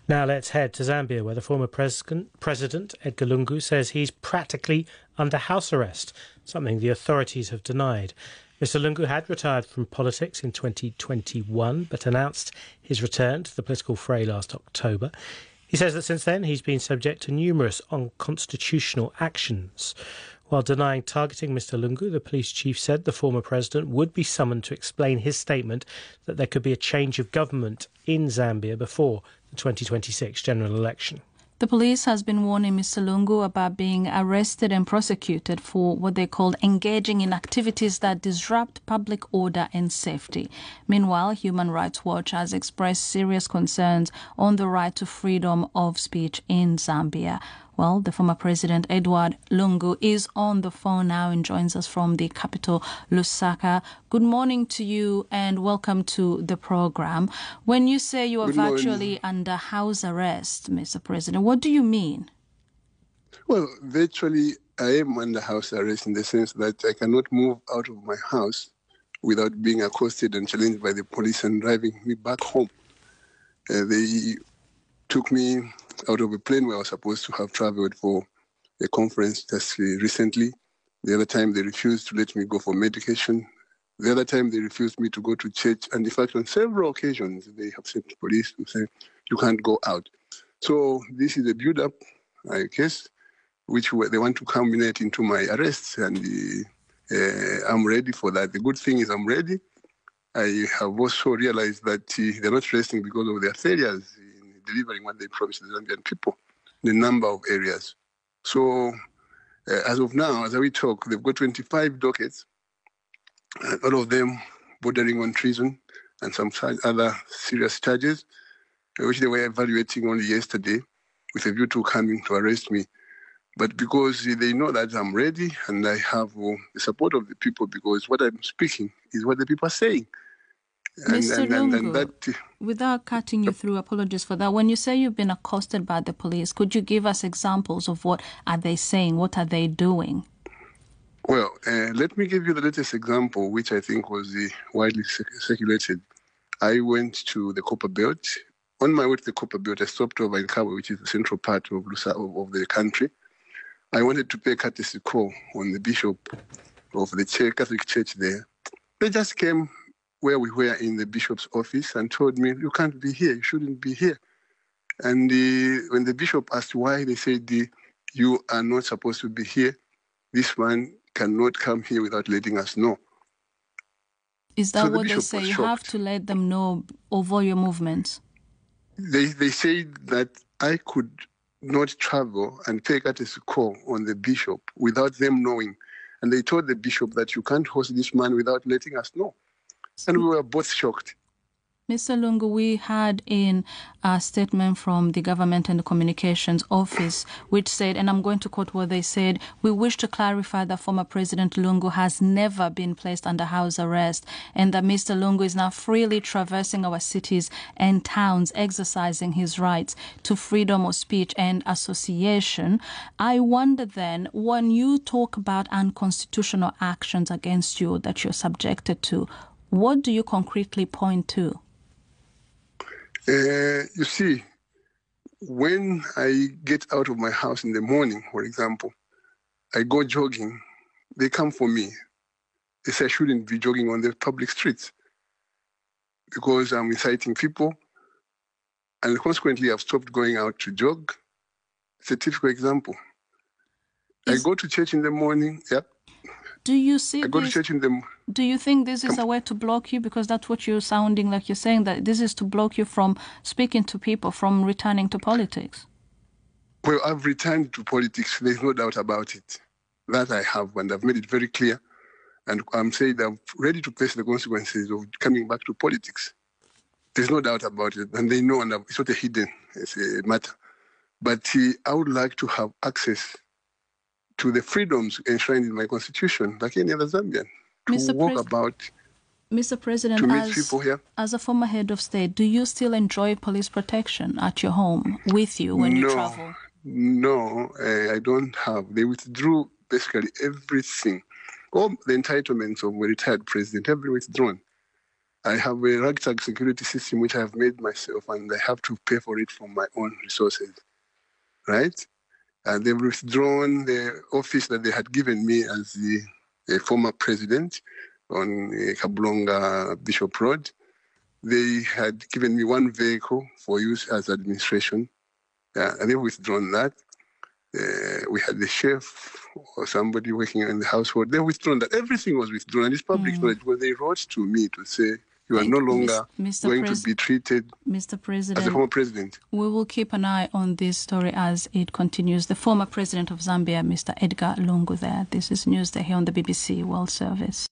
Now let's head to Zambia, where the former President Edgar Lungu says he's practically under house arrest, something the authorities have denied. Mr. Lungu had retired from politics in 2021, but announced his return to the political fray last October. He says that since then he's been subject to numerous unconstitutional actions. While denying targeting Mr. Lungu, the police chief said the former president would be summoned to explain his statement that there could be a change of government in Zambia before the 2026 general election. The police has been warning Mr. Lungu about being arrested and prosecuted for what they called engaging in activities that disrupt public order and safety. Meanwhile, Human Rights Watch has expressed serious concerns on the right to freedom of speech in Zambia. Well, the former president, Edward Lungu, is on the phone now and joins us from the capital, Lusaka. Good morning to you and welcome to the program. When you say you are virtually under house arrest, Mr. President, what do you mean? Well, virtually I am under house arrest in the sense that I cannot move out of my house without being accosted and challenged by the police and driving me back home. They took me out of a plane where I was supposed to have traveled for a conference just recently. The other time they refused to let me go for medication. The other time they refused me to go to church. And in fact, on several occasions, they have sent police to say, you can't go out. So this is a build-up, I guess, which they want to culminate into my arrests. And I'm ready for that. The good thing is I'm ready. I have also realized that they're not resting because of their failures delivering what they promised the Zambian people in a number of areas. So as of now, as we talk, they've got 25 dockets, all of them bordering on treason and some other serious charges, which they were evaluating only yesterday with a view to coming to arrest me. But because they know that I'm ready and I have the support of the people, because what I'm speaking is what the people are saying. Mr. Lungu, without cutting you through, apologies for that. When you say you've been accosted by the police, could you give us examples of what are they saying? What are they doing? Well, let me give you the latest example, which I think was widely circulated. I went to the Copper Belt. On my way to the Copper Belt, I stopped over in Kabwe, which is the central part of the country. I wanted to pay a courtesy call on the bishop of the Catholic Church there. They just came where we were in the bishop's office and told me, you can't be here, you shouldn't be here. And when the bishop asked why, they said, you are not supposed to be here. This man cannot come here without letting us know. Is that what they say? You have to let them know of all your movements? They said that I could not travel and pay courtesy call on the bishop without them knowing. And they told the bishop that you can't host this man without letting us know. And we were both shocked. Mr. Lungu, we had in a statement from the Government and the Communications Office, which said, and I'm going to quote what they said, we wish to clarify that former President Lungu has never been placed under house arrest and that Mr. Lungu is now freely traversing our cities and towns, exercising his rights to freedom of speech and association. I wonder then, when you talk about unconstitutional actions against you that you're subjected to, what do you concretely point to? You see, when I get out of my house in the morning, for example, I go jogging, they come for me. They say I shouldn't be jogging on the public streets because I'm inciting people. And consequently, I've stopped going out to jog. It's a typical example. I go to church in the morning. Yep. Do you see I go to church in the morning. Do you think this is a way to block you? Because that's what you're sounding like. You're saying that this is to block you from speaking to people, from returning to politics. Well, I've returned to politics. There's no doubt about it. That I have, and I've made it very clear. And I'm saying I'm ready to face the consequences of coming back to politics. There's no doubt about it. And they know, and it's not a hidden matter. But I would like to have access to the freedoms enshrined in my constitution, like any other Zambian. Mr. President, as a former head of state, do you still enjoy police protection at your home with you when you travel? No, I don't have. They withdrew basically everything. All the entitlements of a retired president have been withdrawn. I have a ragtag security system which I have made myself, and I have to pay for it from my own resources, right? And they've withdrawn the office that they had given me as the former president on Kabulonga Bishop Road. They had given me one vehicle for use as administration, and they've withdrawn that. We had the chef or somebody working in the household. They've withdrawn that. Everything was withdrawn, and it's public knowledge. Well, they wrote to me to say, you are no longer going to be treated Mr. President, as a former president. We will keep an eye on this story as it continues. The former president of Zambia, Mr. Edgar Lungu there. This is Newsday here on the BBC World Service.